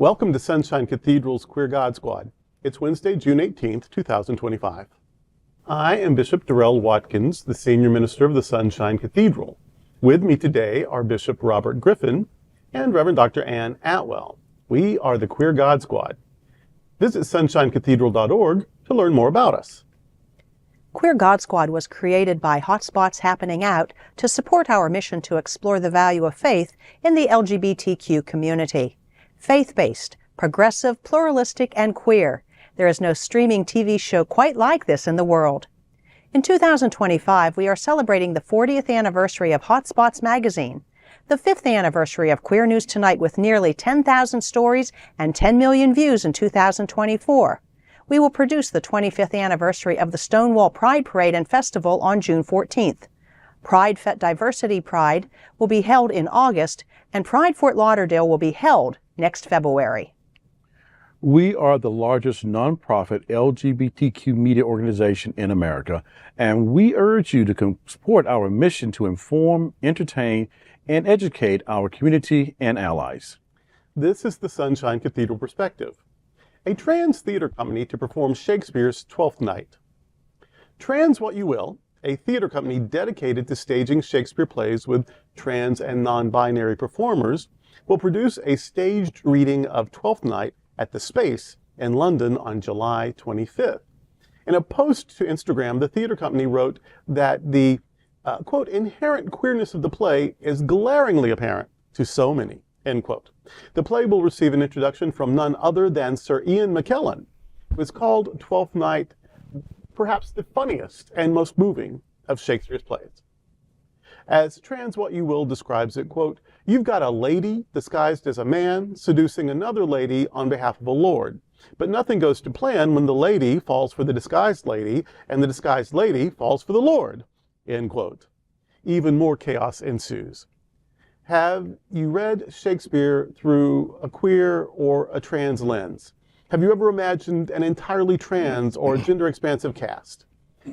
Welcome to Sunshine Cathedral's Queer God Squad. It's Wednesday, June 18th, 2025. I am Bishop Darrell Watkins, the Senior Minister of the Sunshine Cathedral. With me today are Bishop Robert Griffin and Reverend Dr. Ann Atwell. We are the Queer God Squad. Visit sunshinecathedral.org to learn more about us. Queer God Squad was created by Hotspots Happening Out to support our mission to explore the value of faith in the LGBTQ community. Faith-based, progressive, pluralistic, and queer. There is no streaming TV show quite like this in the world. In 2025, we are celebrating the 40th anniversary of Hotspots magazine, the 5th anniversary of Queer News Tonight with nearly 10,000 stories and 10 million views in 2024. We will produce the 25th anniversary of the Stonewall Pride Parade and Festival on June 14th. Pride Diversity Pride will be held in August, and Pride Fort Lauderdale will be held next February. We are the largest nonprofit LGBTQ media organization in America, and we urge you to support our mission to inform, entertain, and educate our community and allies. This is the Sunshine Cathedral Perspective, a trans theater company to perform Shakespeare's Twelfth Night. Trans What You Will, a theater company dedicated to staging Shakespeare plays with trans and non-binary performers, will produce a staged reading of Twelfth Night at the Space in London on July 25th. In a post to Instagram, the theater company wrote that the, quote, inherent queerness of the play is glaringly apparent to so many, end quote. The play will receive an introduction from none other than Sir Ian McKellen, who is called Twelfth Night perhaps the funniest and most moving of Shakespeare's plays. As Trans What You Will describes it, quote, you've got a lady disguised as a man seducing another lady on behalf of a lord. But nothing goes to plan when the lady falls for the disguised lady and the disguised lady falls for the lord, end quote. Even more chaos ensues. Have you read Shakespeare through a queer or a trans lens? Have you ever imagined an entirely trans or gender-expansive cast?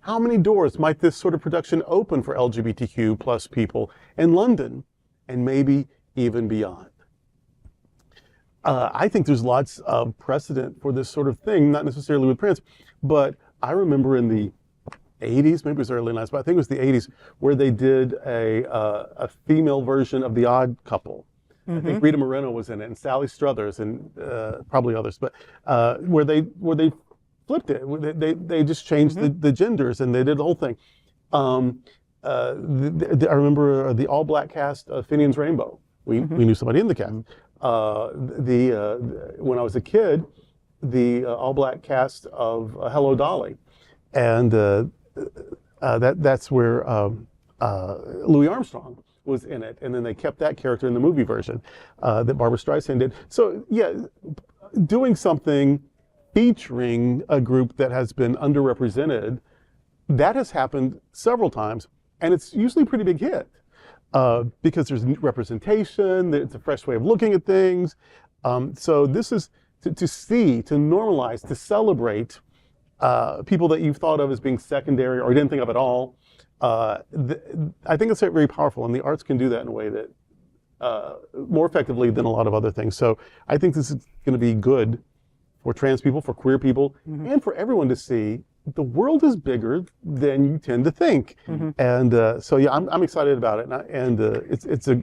How many doors might this sort of production open for LGBTQ plus people in London and maybe even beyond? I think there's lots of precedent for this sort of thing, not necessarily with trans, but I remember in the 80s, maybe it was early 90s, but I think it was the 80s, where they did a female version of The Odd Couple. Mm-hmm. I think Rita Moreno was in it, and Sally Struthers, and probably others, but where they flipped it. They just changed mm-hmm. the genders, and they did the whole thing. I remember the all-black cast of Finian's Rainbow. We knew somebody in the cast. When I was a kid, the all-black cast of Hello, Dolly. And that's where Louis Armstrong was in it. And then they kept that character in the movie version that Barbra Streisand did. So, yeah, doing something featuring a group that has been underrepresented, that has happened several times, and it's usually a pretty big hit because there's representation, it's a fresh way of looking at things. So this is to normalize, to celebrate people that you've thought of as being secondary or didn't think of at all. I think it's very powerful, and the arts can do that in a way that more effectively than a lot of other things. So I think this is going to be good for trans people, for queer people, mm-hmm. and for everyone to see the world is bigger than you tend to think. Mm-hmm. And so, yeah, I'm excited about it. And it's a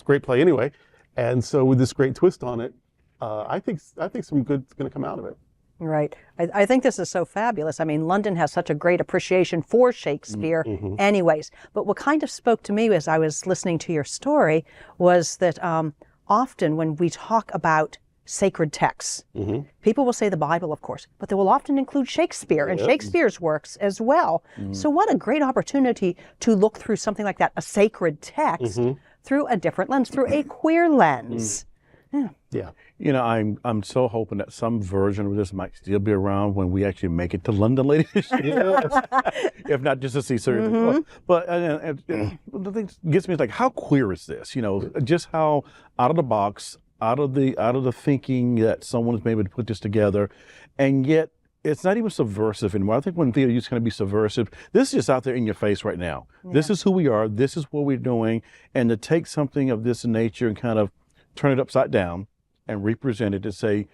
great play anyway. And so with this great twist on it, I think some good's going to come out of it. Right. I think this is so fabulous. I mean, London has such a great appreciation for Shakespeare mm-hmm. anyways. But what kind of spoke to me as I was listening to your story was that often when we talk about sacred texts. Mm-hmm. People will say the Bible, of course, but they will often include Shakespeare and Shakespeare's works as well. Mm-hmm. So what a great opportunity to look through something like that, a sacred text, mm-hmm. through a different lens, through a queer lens. Mm-hmm. Yeah. You know, I'm so hoping that some version of this might still be around when we actually make it to London later this year. If not just to see certain. Mm-hmm. But the thing that gets me is like, how queer is this? You know, just how out of the box, out of the thinking that someone is maybe to put this together, and yet it's not even subversive anymore. I think when theater used to kind of be subversive, this is just out there in your face right now. Yeah. This is who we are. This is what we're doing. And to take something of this nature and kind of turn it upside down and represent it to say,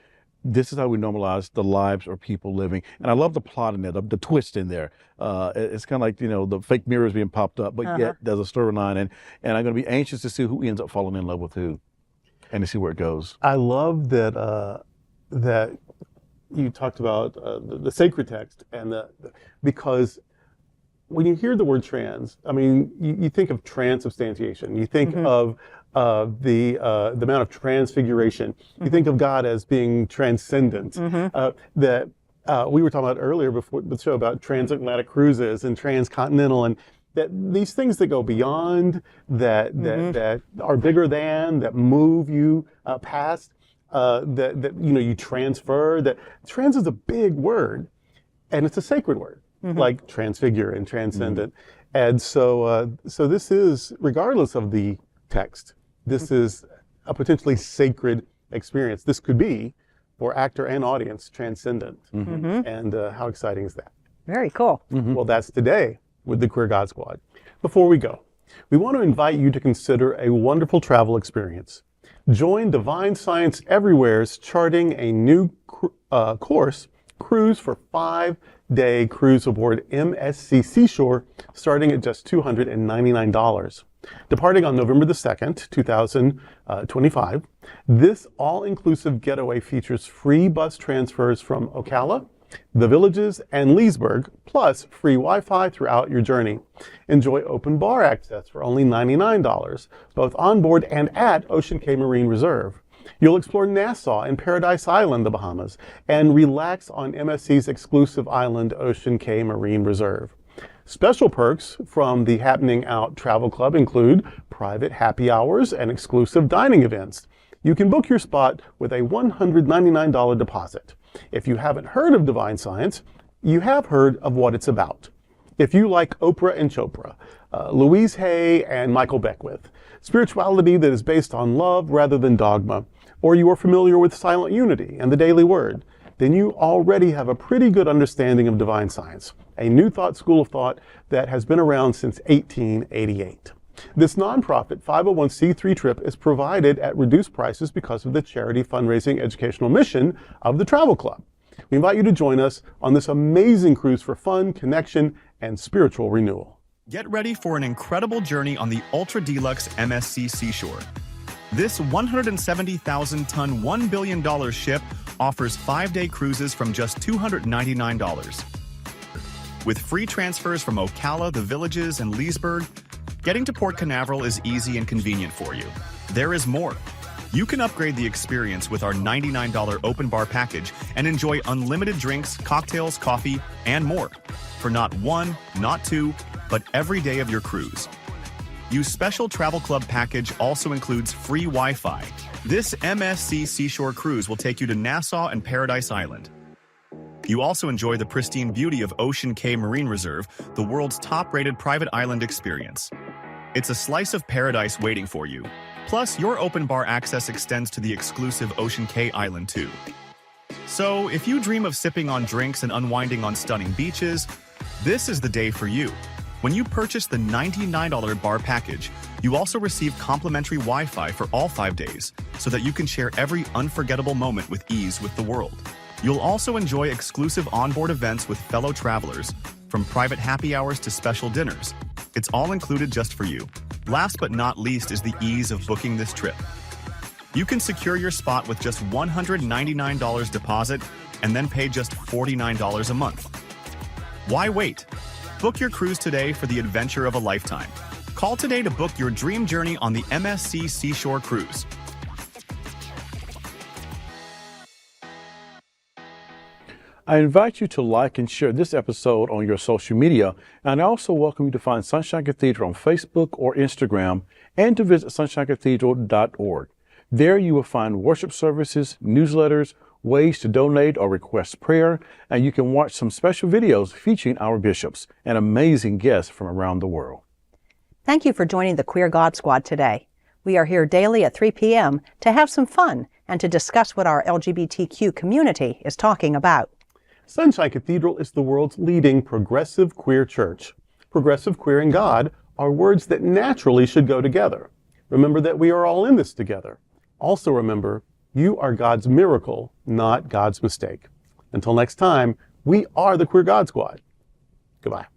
this is how we normalize the lives of people living. And I love the plot in there, the twist in there. It's kind of like, the fake mirrors being popped up, but yet there's a storyline. And I'm going to be anxious to see who ends up falling in love with who and to see where it goes. I love that that you talked about the sacred text and because when you hear the word trans, I mean, you think of transubstantiation. You think of the amount of transfiguration. You think of God as being transcendent. That we were talking about earlier before the show about transatlantic cruises and transcontinental, and that these things that go beyond, that are bigger than, that move you past, that you transfer. That trans is a big word, and it's a sacred word, like transfigure and transcendent. And so this is, regardless of the text, this is a potentially sacred experience. This could be, for actor and audience, transcendent. And how exciting is that? Very cool. Well, that's today with the Queer God Squad. Before we go, we want to invite you to consider a wonderful travel experience. Join Divine Science Everywhere's charting a new course, Cruise for 5-day cruise aboard MSC Seashore, starting at just $299. Departing on November the 2nd, 2025, this all-inclusive getaway features free bus transfers from Ocala, the Villages, and Leesburg, plus free Wi-Fi throughout your journey. Enjoy open bar access for only $99, both on board and at Ocean Cay Marine Reserve. You'll explore Nassau and Paradise Island, the Bahamas, and relax on MSC's exclusive island, Ocean Cay Marine Reserve. Special perks from the Happening Out Travel Club include private happy hours and exclusive dining events. You can book your spot with a $199 deposit. If you haven't heard of Divine Science, you have heard of what it's about. If you like Oprah and Chopra, Louise Hay and Michael Beckwith, spirituality that is based on love rather than dogma, or you are familiar with Silent Unity and the Daily Word, then you already have a pretty good understanding of Divine Science, a New Thought school of thought that has been around since 1888. This nonprofit 501c3 trip is provided at reduced prices because of the charity fundraising educational mission of the Travel Club. We invite you to join us on this amazing cruise for fun, connection, and spiritual renewal. Get ready for an incredible journey on the Ultra Deluxe MSC Seashore. This 170,000-ton, $1 billion ship offers 5-day cruises from just $299. With free transfers from Ocala, the Villages, and Leesburg, getting to Port Canaveral is easy and convenient for you. There is more. You can upgrade the experience with our $99 open bar package and enjoy unlimited drinks, cocktails, coffee, and more for not one, not two, but every day of your cruise. Your special Travel Club package also includes free Wi-Fi. This MSC Seashore cruise will take you to Nassau and Paradise Island. You also enjoy the pristine beauty of Ocean Cay Marine Reserve, the world's top-rated private island experience. It's a slice of paradise waiting for you. Plus, your open bar access extends to the exclusive Ocean Cay Island too. So, if you dream of sipping on drinks and unwinding on stunning beaches, this is the day for you. When you purchase the $99 bar package, you also receive complimentary Wi-Fi for all 5 days, so that you can share every unforgettable moment with ease with the world. You'll also enjoy exclusive onboard events with fellow travelers, from private happy hours to special dinners. It's all included just for you. Last but not least is the ease of booking this trip. You can secure your spot with just $199 deposit and then pay just $49 a month. Why wait? Book your cruise today for the adventure of a lifetime. Call today to book your dream journey on the MSC Seashore Cruise. I invite you to like and share this episode on your social media, and I also welcome you to find Sunshine Cathedral on Facebook or Instagram, and to visit sunshinecathedral.org. There you will find worship services, newsletters, ways to donate or request prayer, and you can watch some special videos featuring our bishops and amazing guests from around the world. Thank you for joining the Queer God Squad today. We are here daily at 3 p.m. to have some fun and to discuss what our LGBTQ community is talking about. Sunshine Cathedral is the world's leading progressive queer church. Progressive, queer, and God are words that naturally should go together. Remember that we are all in this together. Also remember, You are God's miracle, not God's mistake. Until next time, we are the Queer God Squad. Goodbye.